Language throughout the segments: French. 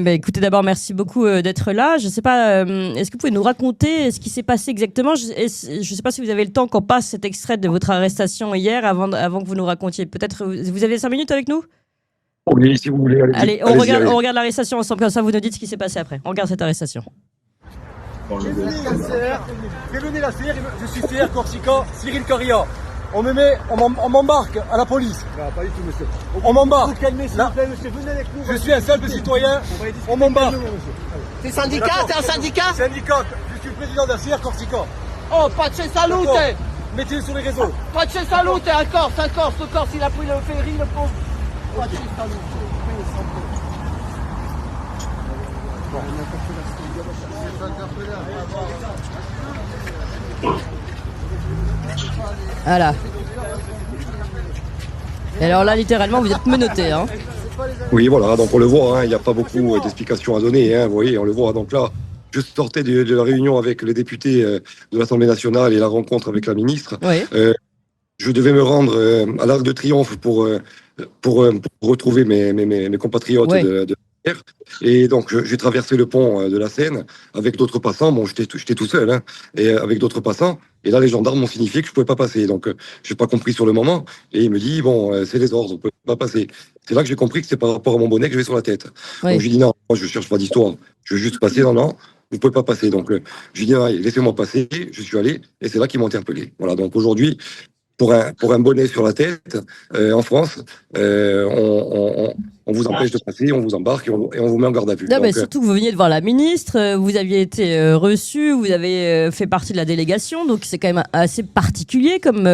Écoutez, d'abord, merci beaucoup d'être là. Je ne sais pas, est-ce que vous pouvez nous raconter ce qui s'est passé exactement? Je ne sais pas si vous avez le temps qu'on passe cet extrait de votre arrestation hier avant que vous nous racontiez. Peut-être vous avez 5 minutes avec nous? Oui, si vous voulez, Allez, on allez-y, regarde, on regarde l'arrestation ensemble, comme ça vous nous dites ce qui s'est passé après. On regarde cette arrestation. Prévenez la CR, je suis CR Corsica, Cyril Caria. On m'embarque à la police. Non, pas du tout, monsieur. On m'embarque. Vous calmez, s'il vous plaît, monsieur. Venez avec nous. Je suis un simple citoyen. On m'embarque. T'es syndicat? T'es un syndicat? Syndicat. Je suis le président de la CR Corsica. Oh, Pace Salute! Mettez-le sur les réseaux. Pace Salute, un Corse, le Corse, il a pris le ferry, le pauvre. Pace Salute. Voilà. Et alors là, littéralement, vous êtes menotté, hein. Oui, voilà, donc on le voit, hein, il n'y a pas beaucoup d'explications à donner, hein, vous voyez, on le voit. Donc là, je sortais de la réunion avec les députés de l'Assemblée nationale et la rencontre avec la ministre. Oui. Je devais me rendre à l'Arc de Triomphe pour retrouver mes compatriotes Ouais. de hier. Et donc, j'ai traversé le pont de la Seine avec d'autres passants. Bon, j'étais tout seul, hein, et avec d'autres passants. Et là, les gendarmes m'ont signifié que je pouvais pas passer. Donc, j'ai pas compris sur le moment. Et il me dit, bon, c'est les ordres, on peut pas passer. C'est là que j'ai compris que c'est par rapport à mon bonnet que j'avais sur la tête. Oui. Donc, j'ai dit, non, moi, je cherche pas d'histoire. Je veux juste passer. Non, non, vous pouvez pas passer. Donc, j'ai dit, allez, laissez-moi passer. Je suis allé. Et c'est là qu'ils m'ont interpellé. Voilà. Donc, aujourd'hui, pour un bonnet sur la tête, en France, on vous empêche de passer, on vous embarque et on vous met en garde à vue. Non, mais Donc, surtout que vous veniez de voir la ministre, vous aviez été reçu, vous avez fait partie de la délégation, donc c'est quand même assez particulier comme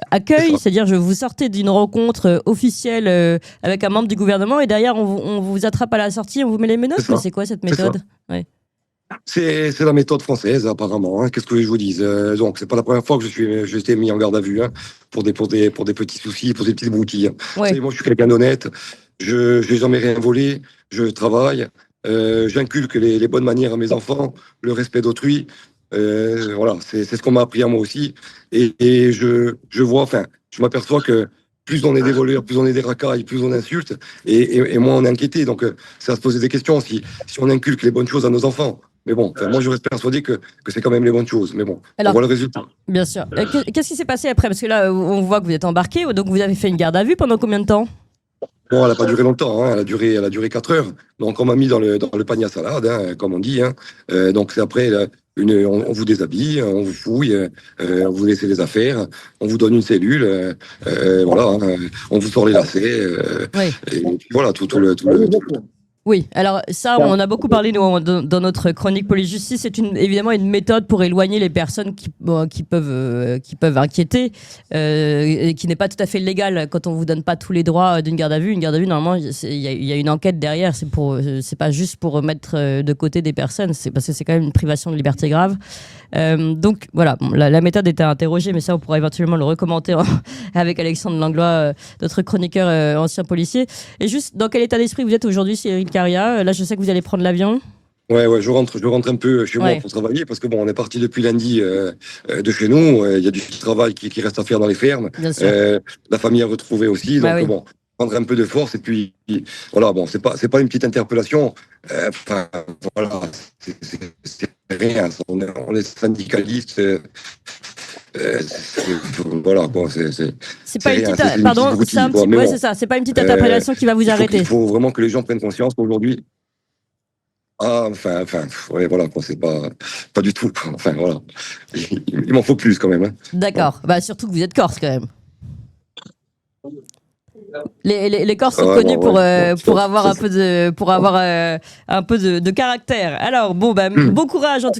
accueil. C'est ça. C'est-à-dire, vous sortez d'une rencontre officielle avec un membre du gouvernement et derrière, on vous attrape à la sortie, on vous met les menottes. C'est ça. Mais c'est quoi cette C'est ça. méthode? Ouais. C'est la méthode française, apparemment, hein. Qu'est-ce que je vous dise? Donc, c'est pas la première fois que j'ai été mis en garde à vue, hein, pour des petits soucis, pour des petites broutilles. Ouais. Vous savez, moi, je suis quelqu'un d'honnête. Je n'ai jamais rien volé. Je travaille. J'inculque les bonnes manières à mes enfants, le respect d'autrui. Voilà, c'est ce qu'on m'a appris à moi aussi. Et je vois, enfin, je m'aperçois que plus on est des voleurs, plus on est des racailles, plus on insulte, et moins on est inquiété. Donc, c'est à se poser des questions si on inculque les bonnes choses à nos enfants. Mais bon, enfin, moi je reste persuadé que c'est quand même les bonnes choses. Mais bon, Alors, on voit le résultat. bien sûr. Qu'est-ce qui s'est passé après? Parce que là, on voit que vous êtes embarqué, donc vous avez fait une garde à vue pendant combien de temps? Bon, elle n'a pas duré longtemps, hein. Elle a duré 4 heures. Donc on m'a mis dans le panier à salade, hein, comme on dit, hein. Donc c'est après on vous déshabille, on vous fouille, on vous laisse les affaires, on vous donne une cellule, voilà, hein, on vous sort les lacets, Oui. et puis voilà tout le. Oui, alors ça, on en a beaucoup parlé nous, dans notre chronique police-justice. C'est évidemment une méthode pour éloigner les personnes qui peuvent inquiéter, et qui n'est pas tout à fait légale quand on vous donne pas tous les droits d'une garde à vue. Une garde à vue, normalement, il y a une enquête derrière. C'est pas juste pour mettre de côté des personnes. C'est parce que c'est quand même une privation de liberté grave. Donc voilà, bon, la méthode était interrogée, mais ça, on pourra éventuellement le recommenter avec Alexandre Langlois, notre chroniqueur ancien policier. Et juste, dans quel état d'esprit vous êtes aujourd'hui, Cyril Caria? Là, je sais que vous allez prendre l'avion. Ouais, je rentre un peu chez moi Ouais. pour travailler parce que bon, on est parti depuis lundi de chez nous. Il y a du travail qui reste à faire dans les fermes. Bien sûr. La famille à retrouver aussi. Donc Bah oui. bon, prendre un peu de force et puis voilà. Bon, c'est pas une petite interpellation. Enfin voilà, c'est rien. On est syndicaliste. Voilà, bon, C'est pas une rien, petite, c'est une pardon, petite c'est un broutille, quoi. petit, Mais ouais, bon, c'est ça. C'est pas une petite interpellation qui va vous arrêter. il faut vraiment que les gens prennent conscience qu'aujourd'hui. Ah, enfin, ouais, voilà, quoi, c'est pas du tout, quoi. Enfin, voilà. Il m'en faut plus, quand même, hein. D'accord. Bah surtout que vous êtes corse quand même. Les Corses sont Ouais, connus bon, ouais, pour bon, avoir ça, un peu de caractère. Alors bon, bah, bon courage en tout cas.